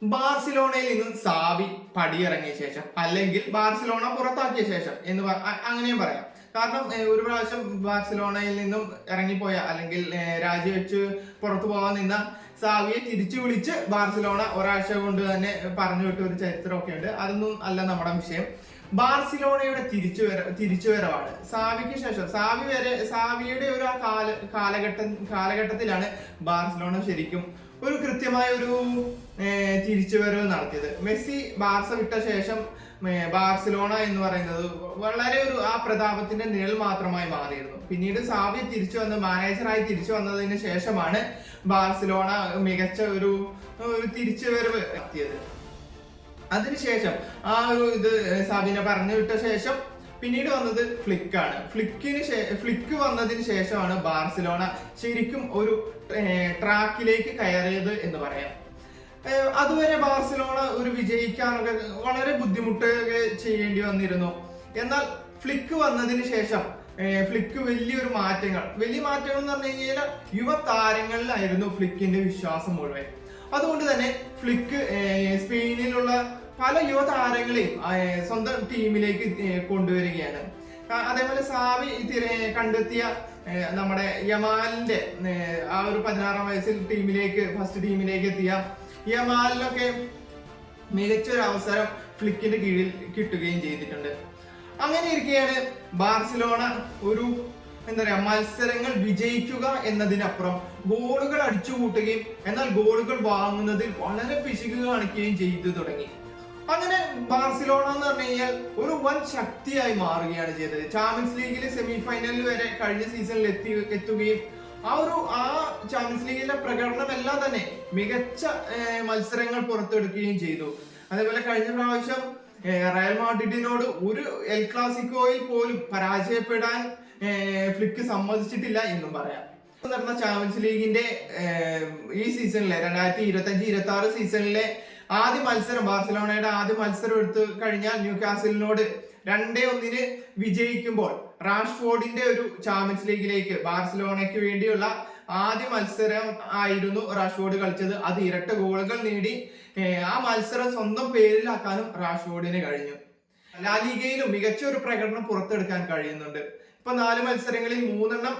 ബാർസിലോണയിൽ നിന്ന് സാവി പടിയിറങ്ങിയ ശേഷം അല്ലെങ്കിൽ ബാർസിലോണ പുറത്താക്കിയ ശേഷം എന്ന് അങ്ങനെയും പറയാം. കാരണം ഒരു പ്രാവശ്യം ബാർസിലോണയിൽ നിന്നും ഇറങ്ങിപ്പോയ അല്ലെങ്കിൽ രാജിവെച്ച് പുറത്തു പോകാൻ നിന്ന സാവിയെ തിരിച്ചു വിളിച്ച് ബാർസിലോണ ഒരാഴ്ച കൊണ്ട് തന്നെ പറഞ്ഞു വിട്ട ഒരു ചരിത്രമൊക്കെ ഉണ്ട്. അതൊന്നും അല്ല നമ്മുടെ വിഷയം. ബാർസിലോണയുടെ തിരിച്ചുവരവാണ് സാവിക്ക് ശേഷം. സാവിയുടെ ഒരു കാലഘട്ടത്തിലാണ് ബാർസിലോണ ശരിക്കും ഒരു കൃത്യമായ ഒരു തിരിച്ചുവരവ് നടത്തിയത്. മെസ്സി ബാർസ വിട്ട ശേഷം ബാർസിലോണ എന്ന് പറയുന്നത് വളരെ ഒരു ആ പ്രതാപത്തിന്റെ നിഴൽ മാത്രമായി മാറിയിരുന്നു. പിന്നീട് സാവി മാനേജറായി തിരിച്ചു വന്നതിന് ശേഷമാണ് ബാർസിലോണ മികച്ച ഒരു തിരിച്ചുവരവ് നടത്തിയത്. അതിനുശേഷം ആ ഒരു സാബിനെ പറഞ്ഞു വിട്ട ശേഷം പിന്നീട് വന്നത് ഫ്ലിക്കാണ്. ഫ്ലിക്ക് വന്നതിന് ശേഷമാണ് ബാർസിലോണ ശരിക്കും ഒരു ട്രാക്കിലേക്ക് കയറിയത് എന്ന് പറയാം. അതുവരെ ബാർസിലോണ ഒരു വിജയിക്കാനൊക്കെ വളരെ ബുദ്ധിമുട്ടൊക്കെ ചെയ്യേണ്ടി വന്നിരുന്നു. എന്നാൽ ഫ്ലിക്ക് വന്നതിന് ശേഷം ഫ്ലിക്ക് വലിയ മാറ്റങ്ങൾ എന്ന് പറഞ്ഞു കഴിഞ്ഞാൽ യുവതാരങ്ങളിലായിരുന്നു ഫ്ലിക്കിന്റെ വിശ്വാസം മുഴുവൻ. അതുകൊണ്ട് തന്നെ ഫ്ലിക്ക് സ്പെയിനിലുള്ള പല യുവതാരങ്ങളെയും സ്വന്തം ടീമിലേക്ക് കൊണ്ടുവരികയാണ്. അതേപോലെ സാവി കണ്ടെത്തിയ നമ്മുടെ യമാലിന്റെ ആ ഒരു 16-ാം വയസ്സിൽ ഫസ്റ്റ് ടീമിലേക്ക് എത്തിയ യമാലിനൊക്കെ മികച്ചൊരു അവസരം ഫ്ലിക്കിന്റെ കീഴിൽ കിട്ടുകയും ചെയ്തിട്ടുണ്ട്. അങ്ങനെ ഇരിക്കെയാണ് ബാർസിലോണ ഒരു മത്സരങ്ങൾ വിജയിക്കുക എന്നതിനപ്പുറം ഗോളുകൾ അടിച്ചുകൂട്ടുകയും എന്നാൽ ഗോളുകൾ വാങ്ങുന്നതിൽ വളരെ പിശുക്ക് കാണിക്കുകയും ചെയ്തു തുടങ്ങി. അങ്ങനെ ബാർസിലോണ എന്ന് പറഞ്ഞു കഴിഞ്ഞാൽ ഒരു വൻ ശക്തിയായി മാറുകയാണ് ചെയ്തത്. ചാമ്പ്യൻസ് ലീഗിലെ സെമിഫൈനലിൽ വരെ കഴിഞ്ഞ സീസണിൽ എത്തുകയും ആ ചാമ്പ്യൻസ് ലീഗിലെ പ്രകടനമെല്ലാം തന്നെ മികച്ച മത്സരങ്ങൾ പുറത്തെടുക്കുകയും ചെയ്തു. അതേപോലെ കഴിഞ്ഞ പ്രാവശ്യം റയൽ മാഡ്രിഡിനോട് ഒരു എൽ ക്ലാസിക്കോയിൽ പോലും പരാജയപ്പെടാൻ ഫ്ലിക്ക് സമ്മതിച്ചിട്ടില്ല എന്നും പറയാം. നടന്ന ചാമ്പ്യൻസ് ലീഗിന്റെ ഈ സീസണിലെ 2025-26 സീസണിലെ ആദ്യ മത്സരം ബാർസലോണയുടെ ആദ്യ മത്സരം എടുത്തു കഴിഞ്ഞാൽ ന്യൂകാസിലിനോട് 2-1 വിജയിക്കുമ്പോൾ റാഷ്ഫോർഡിന്റെ ഒരു ചാമ്പ്യൻസ് ലീഗിലേക്ക് ബാർസലോണയ്ക്ക് വേണ്ടിയുള്ള ആദ്യ മത്സരം ആയിരുന്നു റാഷ്ഫോർഡ് കളിച്ചത്. അത് ഇരട്ട ഗോളുകൾ നേടി ആ മത്സരം സ്വന്തം പേരിലാക്കാനും റാഷ്ഫോർഡിന് കഴിഞ്ഞു. ലാലിഗയിലും മികച്ച ഒരു പ്രകടനം പുറത്തെടുക്കാൻ കഴിയുന്നുണ്ട്. ഇപ്പൊ 4 മത്സരങ്ങളിൽ 3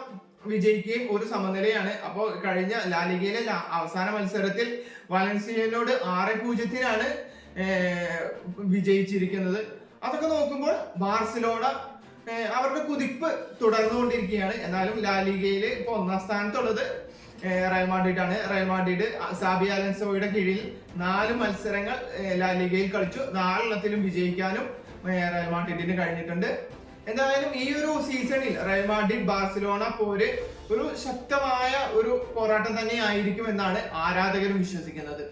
വിജയിക്കുകയും ഒരു സമനിലയാണ്. അപ്പോൾ കഴിഞ്ഞ ലാലിഗയിലെ അവസാന മത്സരത്തിൽ വലൻസിയനോട് 6-0 വിജയിച്ചിരിക്കുന്നത്. അതൊക്കെ നോക്കുമ്പോൾ ബാർസിലോണ അവരുടെ കുതിപ്പ് തുടർന്നുകൊണ്ടിരിക്കുകയാണ്. എന്നാലും ലാലിഗയിൽ ഇപ്പൊ 1-ാം സ്ഥാനത്തുള്ളത് റയൽ മാഡ്രിഡ് ആണ്. റയൽ മാഡ്രിഡ് സാബി അലൻസോയുടെ കീഴിൽ 4 മത്സരങ്ങൾ ലാലിഗയിൽ കളിച്ചു. 4 വിജയിക്കാനും റയൽ മാഡ്രിഡിന് കഴിഞ്ഞിട്ടുണ്ട്. എന്തായാലും ഈ ഒരു സീസണിൽ റയൽ മാഡ്രിഡ് ബാർസിലോണ പോര് ഒരു ശക്തമായ ഒരു പോരാട്ടം തന്നെ ആയിരിക്കും എന്നാണ് ആരാധകരും വിശ്വസിക്കുന്നത്.